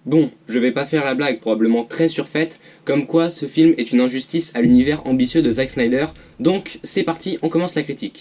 Bon, je vais pas faire la blague probablement très surfaite, comme quoi ce film est une injustice à l'univers ambitieux de Zack Snyder, donc c'est parti, on commence la critique.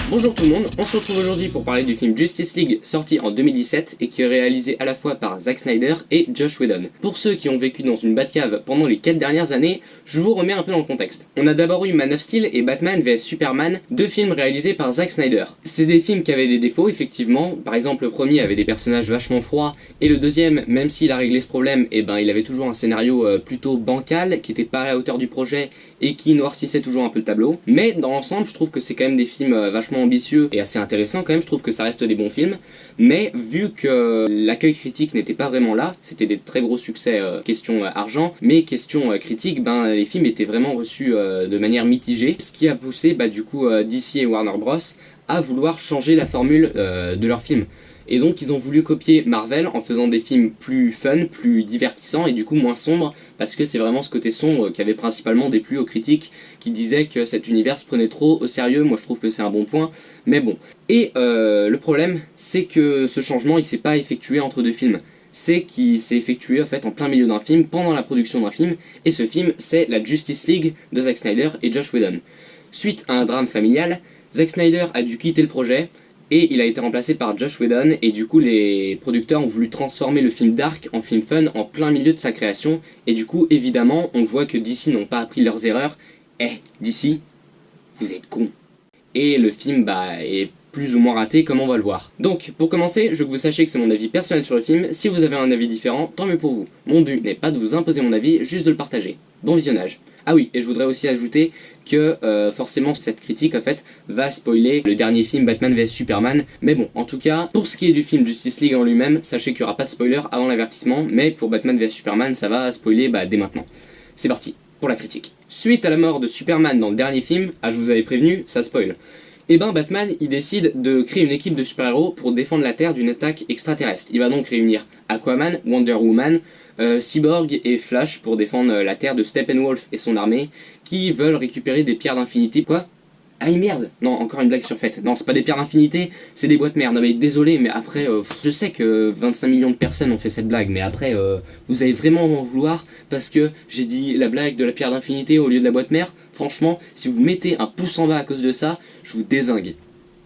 Bonjour tout le monde, on se retrouve aujourd'hui pour parler du film Justice League sorti en 2017 et qui est réalisé à la fois par Zack Snyder et Joss Whedon. Pour ceux qui ont vécu dans une Batcave pendant les 4 dernières années, je vous remets un peu dans le contexte. On a d'abord eu Man of Steel et Batman vs Superman, deux films réalisés par Zack Snyder. C'est des films qui avaient des défauts effectivement, par exemple le premier avait des personnages vachement froids et le deuxième, même s'il a réglé ce problème, il avait toujours un scénario plutôt bancal, qui était pas à la hauteur du projet et qui noircissait toujours un peu le tableau. Mais dans l'ensemble, je trouve que c'est quand même des films vachement ambitieux et assez intéressants quand même, je trouve que ça reste des bons films. Mais vu que l'accueil critique n'était pas vraiment là, c'était des très gros succès question argent, mais question critique, les films étaient vraiment reçus de manière mitigée, ce qui a poussé du coup DC et Warner Bros à vouloir changer la formule de leurs films. Et donc ils ont voulu copier Marvel en faisant des films plus fun, plus divertissants et du coup moins sombres, parce que c'est vraiment ce côté sombre qui avait principalement déplu aux critiques qui disaient que cet univers se prenait trop au sérieux. Moi je trouve que c'est un bon point, mais bon. Et le problème, c'est que ce changement il s'est pas effectué entre deux films. C'est qu'il s'est effectué en fait en plein milieu d'un film, pendant la production d'un film, et ce film c'est la Justice League de Zack Snyder et Joss Whedon. Suite à un drame familial, Zack Snyder a dû quitter le projet, et il a été remplacé par Joss Whedon, et du coup les producteurs ont voulu transformer le film dark en film fun en plein milieu de sa création, et du coup évidemment on voit que DC n'ont pas appris leurs erreurs. DC, vous êtes cons. Et le film est plus ou moins raté comme on va le voir. Donc pour commencer, je veux que vous sachiez que c'est mon avis personnel sur le film. Si vous avez un avis différent, tant mieux pour vous. Mon but n'est pas de vous imposer mon avis, juste de le partager. Bon visionnage. Ah oui, et je voudrais aussi ajouter que forcément cette critique en fait va spoiler le dernier film Batman vs Superman. Mais bon, en tout cas, pour ce qui est du film Justice League en lui-même, sachez qu'il n'y aura pas de spoiler avant l'avertissement, mais pour Batman vs Superman, ça va spoiler dès maintenant. C'est parti, pour la critique. Suite à la mort de Superman dans le dernier film, je vous avais prévenu, ça spoil. Batman il décide de créer une équipe de super-héros pour défendre la Terre d'une attaque extraterrestre. Il va donc réunir Aquaman, Wonder Woman, Cyborg et Flash pour défendre la Terre de Steppenwolf et son armée qui veulent récupérer des pierres d'infinité. Quoi ? Ah merde. Non, encore une blague surfaite. Non, c'est pas des pierres d'infinité, c'est des boîtes mères. Non mais désolé, mais après, je sais que 25 millions de personnes ont fait cette blague, mais après, vous allez vraiment m'en vouloir parce que j'ai dit la blague de la pierre d'infinité au lieu de la boîte mère. Franchement, si vous mettez un pouce en bas à cause de ça, je vous dézingue.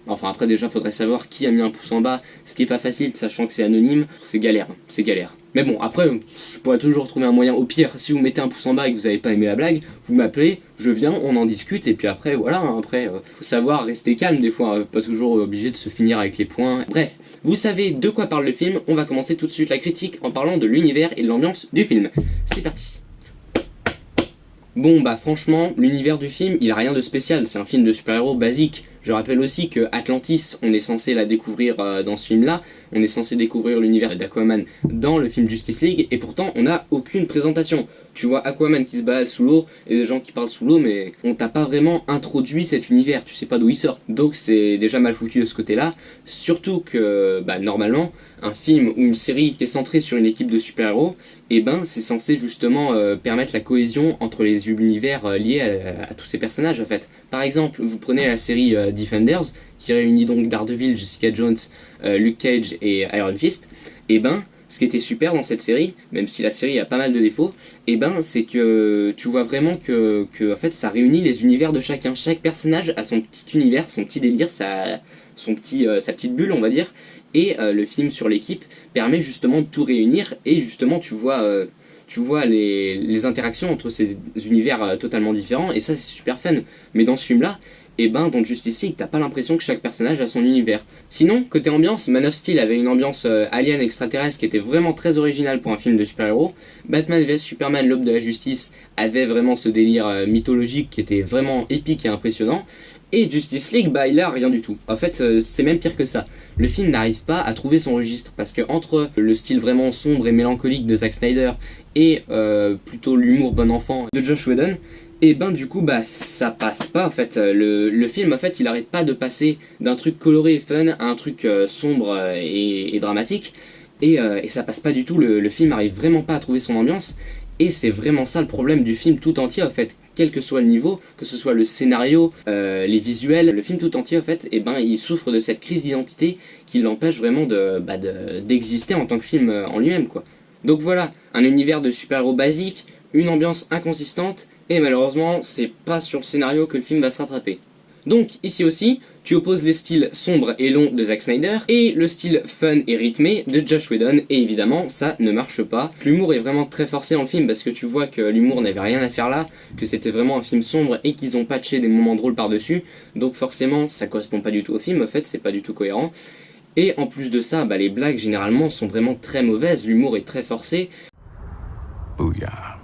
Enfin après déjà faudrait savoir qui a mis un pouce en bas, ce qui est pas facile sachant que c'est anonyme, c'est galère, c'est galère. Mais bon après, je pourrais toujours trouver un moyen, au pire si vous mettez un pouce en bas et que vous avez pas aimé la blague, vous m'appelez, je viens, on en discute et puis après voilà, faut savoir rester calme des fois, pas toujours obligé de se finir avec les points. Bref, vous savez de quoi parle le film, on va commencer tout de suite la critique en parlant de l'univers et de l'ambiance du film. C'est parti. Bon franchement, l'univers du film, il a rien de spécial, c'est un film de super-héros basique. Je rappelle aussi que Atlantis, on est censé la découvrir dans ce film-là, on est censé découvrir l'univers d'Aquaman dans le film Justice League, et pourtant on n'a aucune présentation. Tu vois Aquaman qui se balade sous l'eau, et des gens qui parlent sous l'eau, mais on t'a pas vraiment introduit cet univers, tu sais pas d'où il sort. Donc c'est déjà mal foutu de ce côté-là, surtout que normalement, un film ou une série qui est centrée sur une équipe de super-héros, c'est censé justement permettre la cohésion entre les univers liés à tous ces personnages en fait. Par exemple, vous prenez la série Defenders, qui réunit donc Daredevil, Jessica Jones, Luke Cage et Iron Fist, ce qui était super dans cette série, même si la série a pas mal de défauts, c'est que tu vois vraiment que en fait ça réunit les univers de chacun. Chaque personnage a son petit univers, son petit délire, sa petite bulle on va dire, et le film sur l'équipe permet justement de tout réunir, et justement tu vois les interactions entre ces univers totalement différents, et ça c'est super fun. Mais dans ce film là, dans Justice League, t'as pas l'impression que chaque personnage a son univers. Sinon, côté ambiance, Man of Steel avait une ambiance alien extraterrestre qui était vraiment très originale pour un film de super-héros. Batman vs Superman, l'Aube de la Justice, avait vraiment ce délire mythologique qui était vraiment épique et impressionnant. Et Justice League, il a rien du tout. En fait, c'est même pire que ça. Le film n'arrive pas à trouver son registre, parce que entre le style vraiment sombre et mélancolique de Zack Snyder et plutôt l'humour bon enfant de Joss Whedon, du coup ça passe pas en fait. Le film en fait il arrête pas de passer d'un truc coloré et fun à un truc sombre et dramatique, et ça passe pas du tout. Le film arrive vraiment pas à trouver son ambiance, et c'est vraiment ça le problème du film tout entier en fait. quel que soit le niveau, que ce soit le scénario, les visuels, le film tout entier en fait, et ben il souffre de cette crise d'identité qui l'empêche vraiment d'exister en tant que film en lui-même quoi. Donc voilà, un univers de super-héros basique, une ambiance inconsistante, et malheureusement c'est pas sur le scénario que le film va se rattraper. Donc ici aussi, tu opposes les styles sombres et longs de Zack Snyder et le style fun et rythmé de Joss Whedon, et évidemment ça ne marche pas. L'humour est vraiment très forcé dans le film parce que tu vois que l'humour n'avait rien à faire là, que c'était vraiment un film sombre et qu'ils ont patché des moments drôles par-dessus, donc forcément ça correspond pas du tout au film, en fait c'est pas du tout cohérent. Et en plus de ça, les blagues généralement sont vraiment très mauvaises, l'humour est très forcé. Booyah.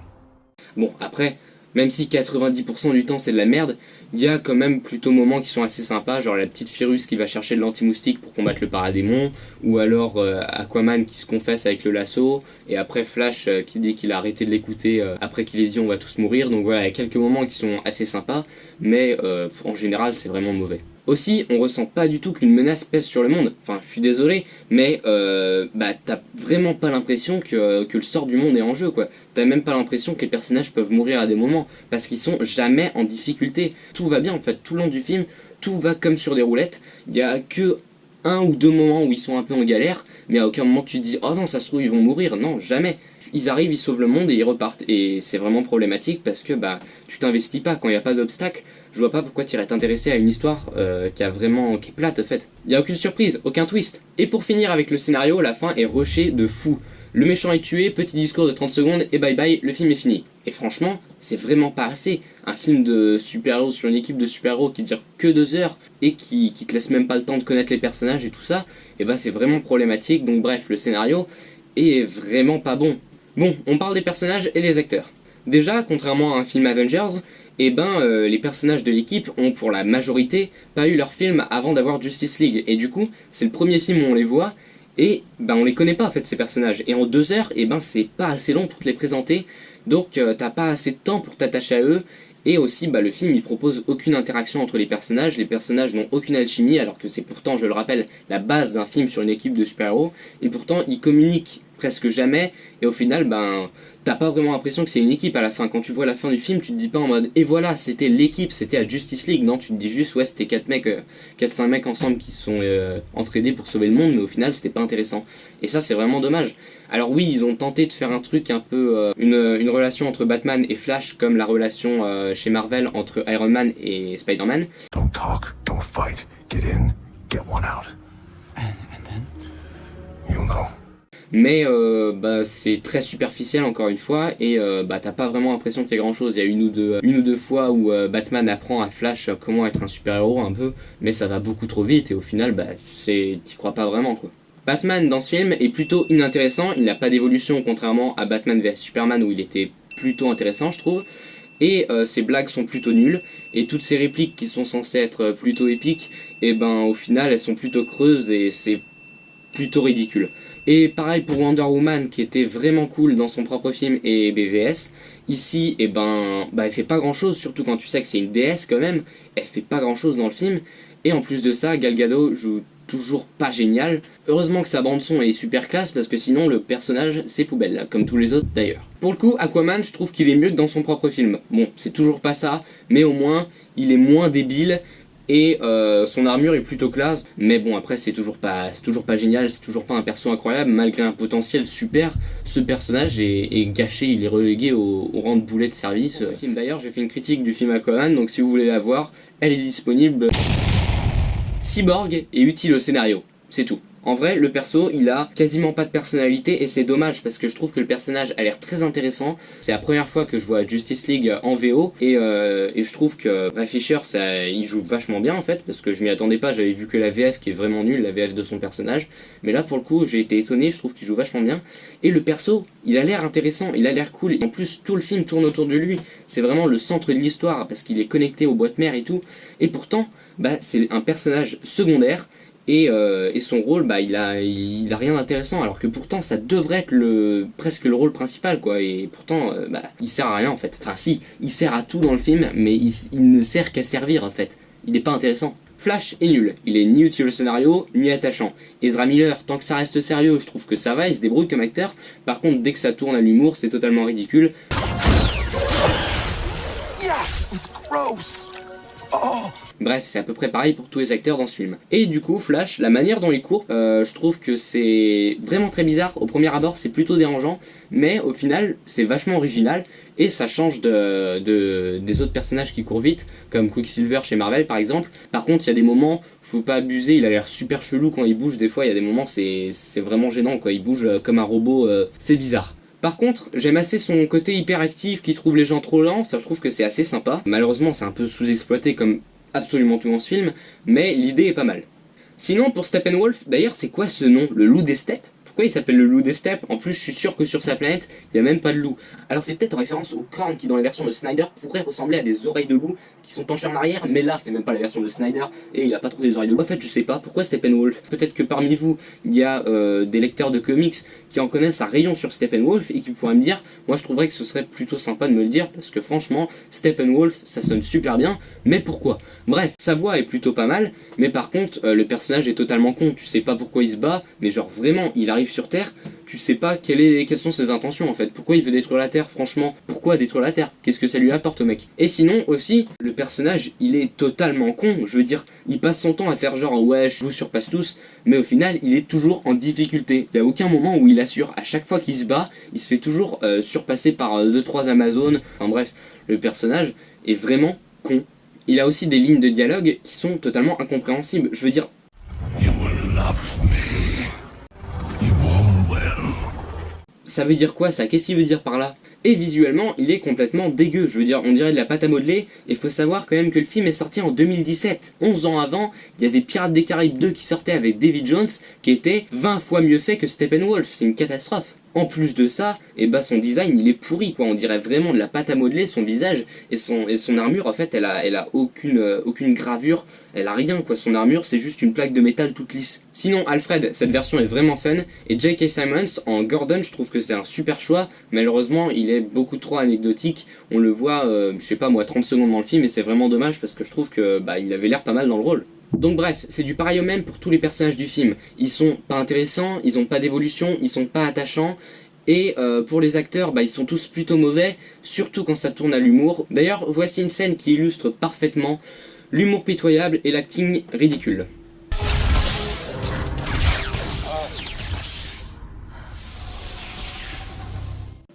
Bon après, même si 90% du temps c'est de la merde, il y a quand même plutôt moments qui sont assez sympas, genre la petite Fyrus qui va chercher de l'anti-moustique pour combattre le paradémon, ou alors Aquaman qui se confesse avec le lasso, et après Flash qui dit qu'il a arrêté de l'écouter après qu'il ait dit on va tous mourir, donc voilà, il y a quelques moments qui sont assez sympas, mais en général c'est vraiment mauvais. Aussi, on ressent pas du tout qu'une menace pèse sur le monde, enfin je suis désolé, mais t'as vraiment pas l'impression que le sort du monde est en jeu quoi. T'as même pas l'impression que les personnages peuvent mourir à des moments, parce qu'ils sont jamais en difficulté. Tout va bien en fait, tout le long du film, tout va comme sur des roulettes, il y a que un ou deux moments où ils sont un peu en galère, mais à aucun moment tu te dis oh non ça se trouve ils vont mourir, non jamais. Ils arrivent, ils sauvent le monde et ils repartent, et c'est vraiment problématique parce que tu t'investis pas quand il n'y a pas d'obstacle. Je vois pas pourquoi tu irais t'intéresser à une histoire qui est plate en fait. Il n'y a aucune surprise, aucun twist. Et pour finir avec le scénario, la fin est rushée de fou. Le méchant est tué, petit discours de 30 secondes et bye bye, le film est fini. Et franchement, c'est vraiment pas assez. Un film de super-héros sur une équipe de super-héros qui dure que 2 heures et qui te laisse même pas le temps de connaître les personnages et tout ça, et c'est vraiment problématique. Donc bref, le scénario est vraiment pas bon. Bon, on parle des personnages et des acteurs. Déjà, contrairement à un film Avengers, les personnages de l'équipe ont pour la majorité pas eu leur film avant d'avoir Justice League, et du coup c'est le premier film où on les voit et on les connaît pas en fait ces personnages, et en 2 heures c'est pas assez long pour te les présenter, donc t'as pas assez de temps pour t'attacher à eux. Et aussi le film il propose aucune interaction entre les personnages n'ont aucune alchimie alors que c'est pourtant, je le rappelle, la base d'un film sur une équipe de super-héros, et pourtant ils communiquent presque jamais, et au final t'as pas vraiment l'impression que c'est une équipe à la fin. Quand tu vois la fin du film, tu te dis pas en mode et voilà, c'était l'équipe, c'était à Justice League. Non, tu te dis juste ouais, c'était 4-5 mecs ensemble qui se sont entraînés pour sauver le monde, mais au final c'était pas intéressant. Et ça c'est vraiment dommage. Alors oui, ils ont tenté de faire un truc un peu une relation entre Batman et Flash, comme la relation chez Marvel entre Iron Man et Spider-Man. Don't talk, don't fight, get in, get one out. And then? You'll know. Mais c'est très superficiel encore une fois, et t'as pas vraiment l'impression qu'il y a grand chose. Il y a une ou deux fois où Batman apprend à Flash comment être un super héros un peu, mais ça va beaucoup trop vite et au final t'y crois pas vraiment quoi. Batman dans ce film est plutôt inintéressant, il n'a pas d'évolution contrairement à Batman vs Superman où il était plutôt intéressant je trouve, et ses blagues sont plutôt nulles, et toutes ces répliques qui sont censées être plutôt épiques, et au final elles sont plutôt creuses et c'est plutôt ridicule. Et pareil pour Wonder Woman qui était vraiment cool dans son propre film et BVS, ici elle fait pas grand chose, surtout quand tu sais que c'est une déesse quand même, elle fait pas grand chose dans le film, et en plus de ça Gal Gadot joue toujours pas génial. Heureusement que sa bande son est super classe parce que sinon le personnage c'est poubelle, comme tous les autres d'ailleurs. Pour le coup Aquaman je trouve qu'il est mieux que dans son propre film. Bon c'est toujours pas ça, mais au moins il est moins débile. Et son armure est plutôt classe, mais bon après c'est toujours pas génial, c'est toujours pas un perso incroyable, malgré un potentiel super, ce personnage est gâché, il est relégué au rang de boulet de service. D'ailleurs j'ai fait une critique du film Aquaman, donc si vous voulez la voir, elle est disponible. Cyborg est utile au scénario, c'est tout. En vrai, le perso, il a quasiment pas de personnalité et c'est dommage parce que je trouve que le personnage a l'air très intéressant. C'est la première fois que je vois Justice League en VO et je trouve que Ray Fisher, il joue vachement bien en fait parce que je m'y attendais pas, j'avais vu que la VF qui est vraiment nulle, la VF de son personnage. Mais là pour le coup, j'ai été étonné, je trouve qu'il joue vachement bien. Et le perso, il a l'air intéressant, il a l'air cool. Et en plus, tout le film tourne autour de lui. C'est vraiment le centre de l'histoire parce qu'il est connecté aux boîtes mères et tout. Et pourtant, c'est un personnage secondaire. Et son rôle, il a rien d'intéressant, alors que pourtant ça devrait être presque le rôle principal quoi, et pourtant il sert à rien en fait. Enfin si, il sert à tout dans le film, mais il ne sert qu'à servir en fait. Il n'est pas intéressant. Flash est nul, il est ni utile au scénario, ni attachant. Ezra Miller, tant que ça reste sérieux, je trouve que ça va, il se débrouille comme acteur. Par contre, dès que ça tourne à l'humour, c'est totalement ridicule. Yes. Gross. Oh. Bref, c'est à peu près pareil pour tous les acteurs dans ce film. Et du coup, Flash, la manière dont il court, je trouve que c'est vraiment très bizarre. Au premier abord, c'est plutôt dérangeant, mais au final, c'est vachement original et ça change des autres personnages qui courent vite, comme Quicksilver chez Marvel par exemple. Par contre, il y a des moments, faut pas abuser, il a l'air super chelou quand il bouge. Des fois, il y a des moments, c'est vraiment gênant, quoi. Il bouge comme un robot, c'est bizarre. Par contre, j'aime assez son côté hyperactif qui trouve les gens trop lents, ça je trouve que c'est assez sympa. Malheureusement, c'est un peu sous-exploité comme absolument tout dans ce film, mais l'idée est pas mal. Sinon, pour Steppenwolf, d'ailleurs, c'est quoi ce nom? Le loup des steppes? Pourquoi il s'appelle le loup des steppes? En plus, je suis sûr que sur sa planète, il n'y a même pas de loup. Alors c'est peut-être en référence aux cornes qui, dans les versions de Snyder, pourraient ressembler à des oreilles de loup qui sont penchées en arrière, mais là, c'est même pas la version de Snyder, et il a pas trop des oreilles de loup. En fait, je sais pas, pourquoi Steppenwolf? Peut-être que parmi vous, il y a des lecteurs de comics qui en connaissent un rayon sur Steppenwolf et qui pourraient me dire, moi je trouverais que ce serait plutôt sympa de me le dire, parce que franchement, Steppenwolf, ça sonne super bien, mais pourquoi? Bref, sa voix est plutôt pas mal, mais par contre, le personnage est totalement con, tu sais pas pourquoi il se bat, mais genre vraiment, il arrive sur Terre, tu sais pas quelles sont ses intentions en fait, pourquoi il veut détruire la Terre, franchement, pourquoi détruire la Terre? Qu'est-ce que ça lui apporte au mec? Et sinon aussi, le personnage, il est totalement con, je veux dire, il passe son temps à faire genre ouais, je vous surpasse tous, mais au final, il est toujours en difficulté. Il y a aucun moment où il assure, à chaque fois qu'il se bat, il se fait toujours surpasser par 2-3 Amazones, enfin bref, le personnage est vraiment con. Il a aussi des lignes de dialogue qui sont totalement incompréhensibles, je veux dire... You will love me. You all will. Ça veut dire quoi ça? Qu'est-ce qu'il veut dire par là? Et visuellement, il est complètement dégueu, je veux dire, on dirait de la pâte à modeler, et faut savoir quand même que le film est sorti en 2017. 11 ans avant, il y avait Pirates des Caraïbes 2 qui sortait avec Davy Jones, qui était 20 fois mieux fait que Steppenwolf, c'est une catastrophe. En plus de ça, et bah son design il est pourri quoi, on dirait vraiment de la pâte à modeler son visage, et son armure en fait elle a aucune gravure, elle a rien quoi, son armure c'est juste une plaque de métal toute lisse. Sinon Alfred, cette version est vraiment fun, et J.K. Simmons en Gordon je trouve que c'est un super choix, malheureusement il est beaucoup trop anecdotique, on le voit je sais pas moi 30 secondes dans le film et c'est vraiment dommage parce que je trouve que bah il avait l'air pas mal dans le rôle. Donc bref, c'est du pareil au même pour tous les personnages du film. Ils sont pas intéressants, ils ont pas d'évolution, ils sont pas attachants, et pour les acteurs, bah, ils sont tous plutôt mauvais, surtout quand ça tourne à l'humour. D'ailleurs, voici une scène qui illustre parfaitement l'humour pitoyable et l'acting ridicule.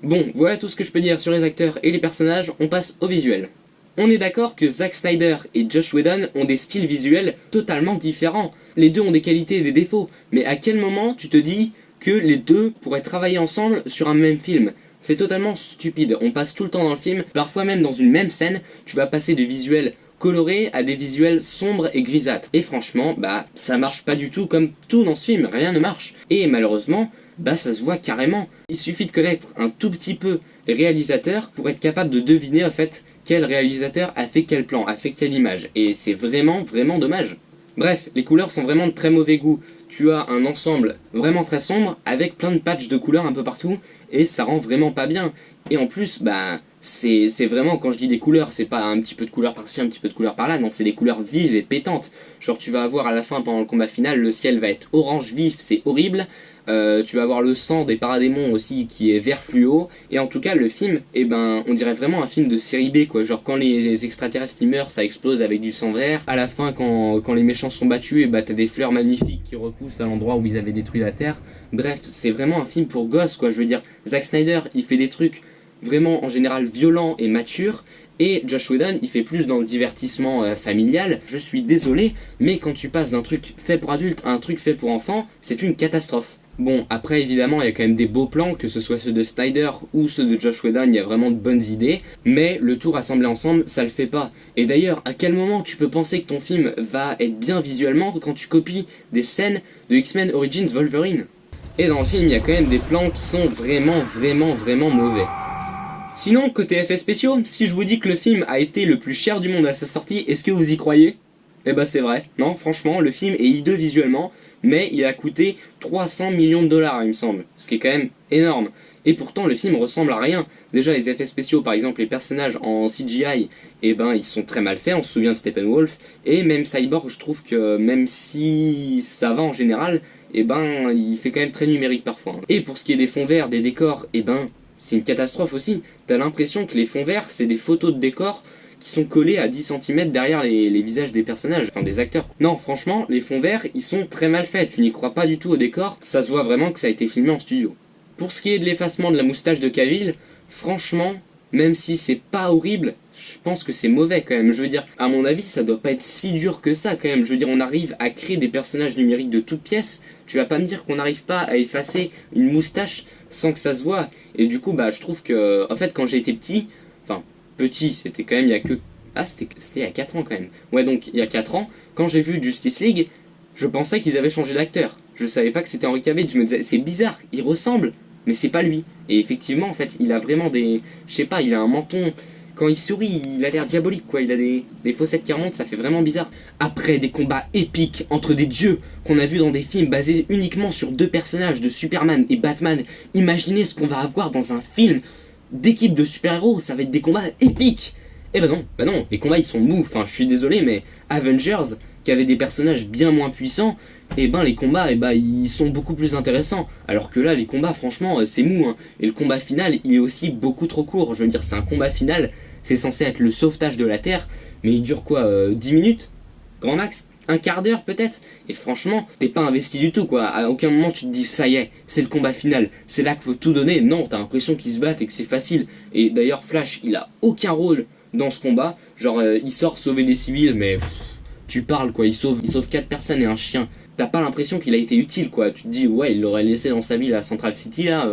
Bon, voilà tout ce que je peux dire sur les acteurs et les personnages, on passe au visuel. On est d'accord que Zack Snyder et Joss Whedon ont des styles visuels totalement différents. Les deux ont des qualités et des défauts, mais à quel moment tu te dis que les deux pourraient travailler ensemble sur un même film? C'est totalement stupide, on passe tout le temps dans le film, parfois même dans une même scène, tu vas passer de visuels colorés à des visuels sombres et grisâtres. Et franchement, bah ça marche pas du tout comme tout dans ce film, rien ne marche. Et malheureusement, bah ça se voit carrément. Il suffit de connaître un tout petit peu les réalisateurs pour être capable de deviner en fait quel réalisateur a fait quel plan, a fait quelle image. Et c'est vraiment dommage. Bref, les couleurs sont vraiment de très mauvais goût. Tu as un ensemble vraiment très sombre avec plein de patchs de couleurs un peu partout et ça rend vraiment pas bien. Et en plus, bah c'est vraiment, quand je dis des couleurs, c'est pas un petit peu de couleur par-ci, un petit peu de couleur par-là, non, c'est des couleurs vives et pétantes. Genre tu vas avoir à la fin, pendant le combat final, le ciel va être orange vif, c'est horrible. Tu vas avoir le sang des paradémons aussi qui est vert fluo, et en tout cas le film, eh ben, on dirait vraiment un film de série B quoi, genre quand les extraterrestres ils meurent ça explose avec du sang vert, à la fin quand les méchants sont battus, et bah t'as des fleurs magnifiques qui repoussent à l'endroit où ils avaient détruit la Terre. Bref, c'est vraiment un film pour gosses quoi, je veux dire, Zack Snyder il fait des trucs vraiment en général violents et matures, et Joss Whedon il fait plus dans le divertissement familial. Je suis désolé, mais quand tu passes d'un truc fait pour adultes à un truc fait pour enfants, c'est une catastrophe. Bon, après évidemment il y a quand même des beaux plans, que ce soit ceux de Snyder ou ceux de Joss Whedon, il y a vraiment de bonnes idées, mais le tout rassemblé ensemble, ça le fait pas. Et d'ailleurs, à quel moment tu peux penser que ton film va être bien visuellement quand tu copies des scènes de X-Men Origins Wolverine? Et dans le film, il y a quand même des plans qui sont vraiment mauvais. Sinon, côté effets spéciaux, si je vous dis que le film a été le plus cher du monde à sa sortie, est-ce que vous y croyez? Eh bah c'est vrai, non, franchement, le film est hideux visuellement, mais il a coûté 300 millions de dollars il me semble, ce qui est quand même énorme. Et pourtant le film ressemble à rien. Déjà les effets spéciaux, par exemple les personnages en CGI, eh ben ils sont très mal faits, on se souvient de Steppenwolf, et même Cyborg je trouve que même si ça va en général, eh ben il fait quand même très numérique parfois. Et pour ce qui est des fonds verts, des décors, eh ben c'est une catastrophe aussi. T'as l'impression que les fonds verts c'est des photos de décors qui sont collés à 10 cm derrière les visages des personnages, enfin des acteurs. Non, franchement, les fonds verts, ils sont très mal faits, tu n'y crois pas du tout au décor, ça se voit vraiment que ça a été filmé en studio. Pour ce qui est de l'effacement de la moustache de Cavill, franchement, même si c'est pas horrible, je pense que c'est mauvais quand même. Je veux dire, à mon avis, ça doit pas être si dur que ça quand même. Je veux dire, on arrive à créer des personnages numériques de toutes pièces, tu vas pas me dire qu'on n'arrive pas à effacer une moustache sans que ça se voit. Et du coup, bah, je trouve que, en fait, quand j'ai été petit, enfin, petit, c'était quand même il y a que... Ah, c'était il y a 4 ans quand même. Ouais, donc, il y a 4 ans, quand j'ai vu Justice League, je pensais qu'ils avaient changé d'acteur. Je savais pas que c'était Henry Cavill, je me disais, c'est bizarre, il ressemble, mais c'est pas lui. Et effectivement, en fait, il a vraiment des... Je sais pas, il a un menton... Quand il sourit, il a l'air diabolique, quoi. Il a des fossettes qui remontent, ça fait vraiment bizarre. Après des combats épiques entre des dieux qu'on a vus dans des films basés uniquement sur 2 personnages de Superman et Batman, imaginez ce qu'on va avoir dans un film d'équipe de super-héros, ça va être des combats épiques. Eh ben non, les combats ils sont mous, enfin je suis désolé, mais Avengers, qui avait des personnages bien moins puissants, et ben les combats, ils sont beaucoup plus intéressants. Alors que là, les combats, franchement, c'est mou, hein. Et le combat final, il est aussi beaucoup trop court. Je veux dire, c'est un combat final, c'est censé être le sauvetage de la Terre, mais il dure quoi, 10 minutes grand max, un quart d'heure peut-être. Et franchement, t'es pas investi du tout, quoi. À aucun moment tu te dis, ça y est, c'est le combat final, c'est là qu'il faut tout donner. Non, t'as l'impression qu'ils se battent et que c'est facile. Et d'ailleurs, Flash, il a aucun rôle dans ce combat. Genre, il sort sauver des civils, mais... tu parles, quoi, il sauve 4 personnes et un chien. T'as pas l'impression qu'il a été utile, quoi. Tu te dis, ouais, il l'aurait laissé dans sa ville à Central City, là,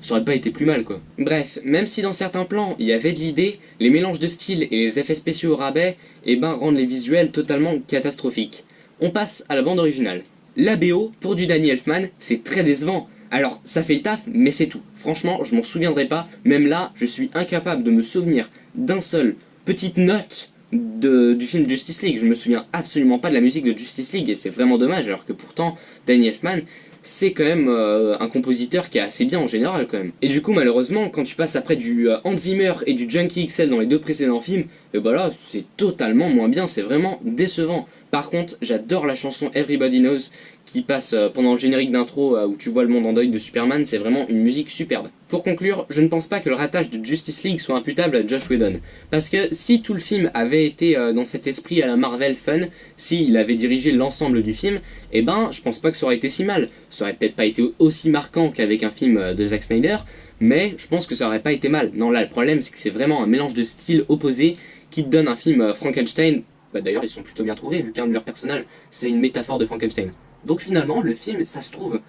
ça aurait pas été plus mal, quoi. Bref, même si dans certains plans, il y avait de l'idée, les mélanges de style et les effets spéciaux au rabais, rendent les visuels totalement catastrophiques. On passe à la bande originale. La BO, pour du Danny Elfman, c'est très décevant. Alors, ça fait le taf, mais c'est tout. Franchement, je m'en souviendrai pas. Même là, je suis incapable de me souvenir d'un seul petite note du film Justice League. Je me souviens absolument pas de la musique de Justice League et c'est vraiment dommage, alors que pourtant Danny Elfman c'est quand même un compositeur qui est assez bien en général quand même. Et du coup malheureusement quand tu passes après du Hans Zimmer et du Junkie XL dans les 2 précédents films, et bah là c'est totalement moins bien, c'est vraiment décevant. Par contre j'adore la chanson Everybody Knows qui passe pendant le générique d'intro où tu vois le monde en deuil de Superman, c'est vraiment une musique superbe. Pour conclure, je ne pense pas que le ratage de Justice League soit imputable à Joss Whedon. Parce que si tout le film avait été dans cet esprit à la Marvel fun, s'il avait dirigé l'ensemble du film, je pense pas que ça aurait été si mal. Ça aurait peut-être pas été aussi marquant qu'avec un film de Zack Snyder, mais je pense que ça aurait pas été mal. Non, là le problème c'est que c'est vraiment un mélange de styles opposés qui te donne un film Frankenstein. D'ailleurs ils sont plutôt bien trouvés vu qu'un de leurs personnages c'est une métaphore de Frankenstein. Donc finalement, le film, ça se trouve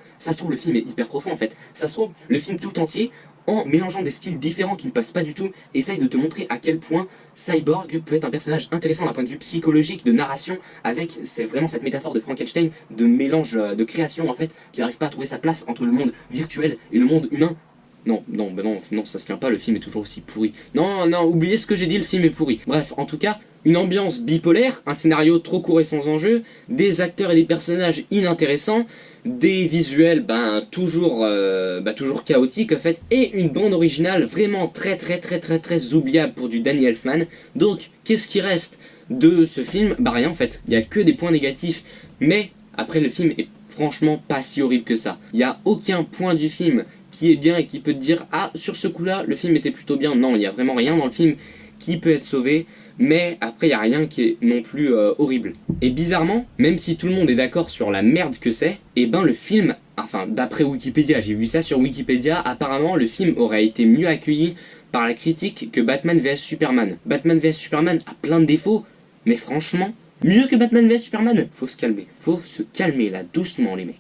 le film est hyper profond en fait. Ça se trouve, le film tout entier, en mélangeant des styles différents qui ne passent pas du tout, essaye de te montrer à quel point Cyborg peut être un personnage intéressant d'un point de vue psychologique, de narration, avec c'est vraiment cette métaphore de Frankenstein, de mélange, de création en fait, qui n'arrive pas à trouver sa place entre le monde virtuel et le monde humain. Non, ça se tient pas, le film est toujours aussi pourri. Non, oubliez ce que j'ai dit, le film est pourri. Bref, en tout cas, une ambiance bipolaire, un scénario trop court et sans enjeu, des acteurs et des personnages inintéressants, des visuels toujours chaotiques en fait, et une bande originale vraiment très oubliable pour du Danny Elfman. Donc, qu'est-ce qui reste de ce film? Rien en fait, il n'y a que des points négatifs, mais après le film est franchement pas si horrible que ça. Il n'y a aucun point du film qui est bien et qui peut te dire « Ah, sur ce coup-là, le film était plutôt bien ». Non, il n'y a vraiment rien dans le film qui peut être sauvé, mais après, il n'y a rien qui est non plus horrible. Et bizarrement, même si tout le monde est d'accord sur la merde que c'est, le film, enfin, d'après Wikipédia, j'ai vu ça sur Wikipédia, apparemment, le film aurait été mieux accueilli par la critique que Batman vs Superman. Batman vs Superman a plein de défauts, mais franchement, mieux que Batman vs Superman. Faut se calmer là, doucement les mecs.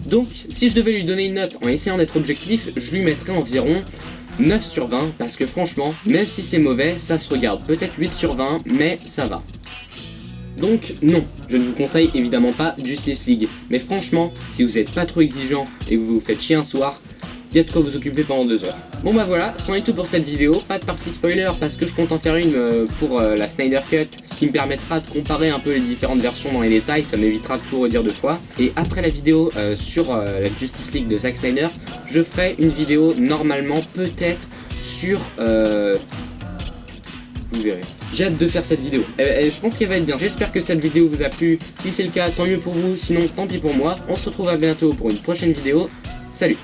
Donc, si je devais lui donner une note en essayant d'être objectif, je lui mettrais environ 9 sur 20, parce que franchement, même si c'est mauvais, ça se regarde. Peut-être 8 sur 20, mais ça va. Donc non, je ne vous conseille évidemment pas Justice League. Mais franchement, si vous n'êtes pas trop exigeant et que vous vous faites chier un soir, il y a de quoi vous occuper pendant 2 heures. Bon voilà, c'en est tout pour cette vidéo. Pas de partie spoiler parce que je compte en faire une pour la Snyder Cut, ce qui me permettra de comparer un peu les différentes versions dans les détails, ça m'évitera de tout redire 2 fois. Et après la vidéo sur la Justice League de Zack Snyder, je ferai une vidéo normalement peut-être sur... vous verrez. J'ai hâte de faire cette vidéo. Je pense qu'elle va être bien. J'espère que cette vidéo vous a plu. Si c'est le cas, tant mieux pour vous. Sinon, tant pis pour moi. On se retrouve à bientôt pour une prochaine vidéo. Salut!